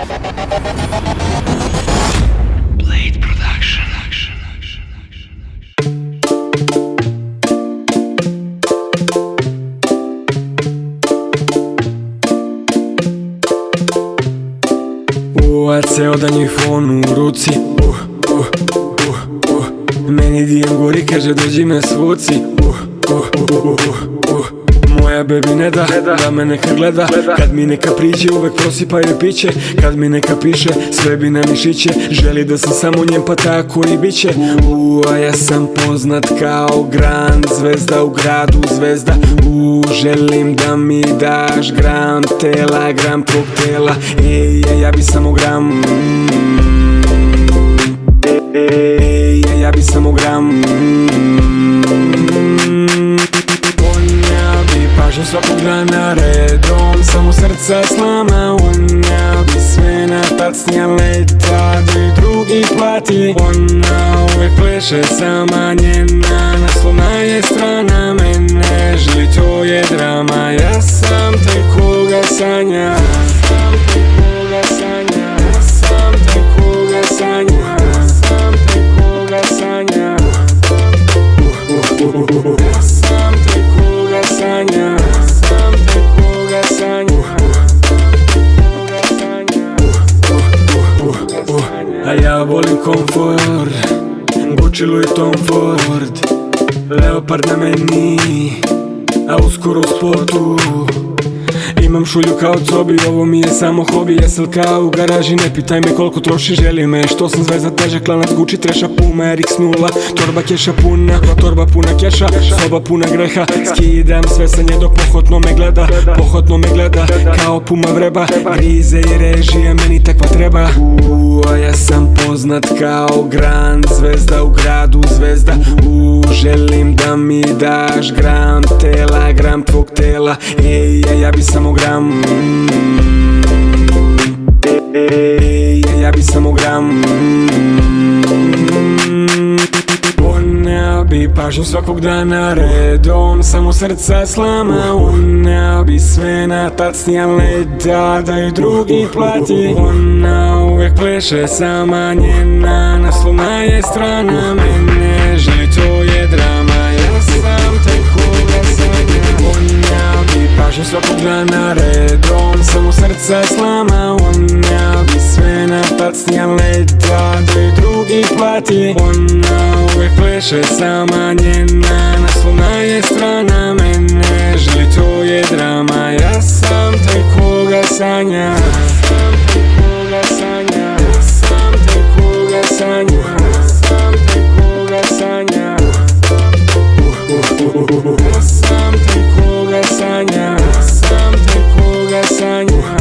Blade Production. Ceo dan je fon u ruci. Meni dijem gori, kaže dođi me svuci. Moja baby ne da me neka gleda. Kad mi neka priđe uvek prosipaju piće. Kad mi neka piše sve bi na mišiće. Želi da sam samo njen pa tako i biće. A ja sam poznat kao grand zvezda u gradu zvezda. Želim da mi daš gram tela, gram tvog tela. Ja bi samo gram. Ja bi samo gram. Pažnju svakog dana redom, samo srca slama. Ona bi sve na tacnija leta, da i drugi plati. Ona uvek pleše sama, njena naslovna je strana mene. Želi, to je drama, ja sam taj koga sanja. Ja sam taj koga sanja. Ja sam taj koga sanja. Ja sam taj koga sanja. Ja sam taj koga sanja. A ja volim komfort, Gucci, Louis, Tom Ford, Leopard na meni, a uskoro u spotu. Imam šulju kao cobi, ovo mi je samo hobi. SLK u garaži, ne pitaj me koliko troši. Želi me što sam zvezda, težak lanac Gucci, treša Puma, RX0. Torba keša puna, torba puna keša, soba puna greha. Skidam sve sa nje dok pohotno me gleda. Pohotno me gleda, kao Puma vreba. Grize i režija, meni takva treba. A ja sam poznat kao grand zvezda u gradu zvezda. Želim da mi daš gram tela, gram tvog tela. Ja bi samo gram. Ja bi samo gram. Ona bi pažnju svakog dana redom, samo srca slama. Ona bi sve na tacnija leda, da ju drugi plati. Ona uvek pleše sama, njena naslovna je strana mene. Želi, to je drama, ja sam taj koga sanja. Ona bi pažnju svakog dana redom, samo srca slama. Ona bi sve na tacnija leda, da ju drugi plati. Ona uvek pleše sama, njena naslovna je strana mene. Želi, to je drama, ja sam taj koga sanja. Ja sam taj koga sanja. Ja sam taj koga sanja. Ja sam taj koga sanja. Ja sam taj koga sanja. Ja sam taj koga sanja.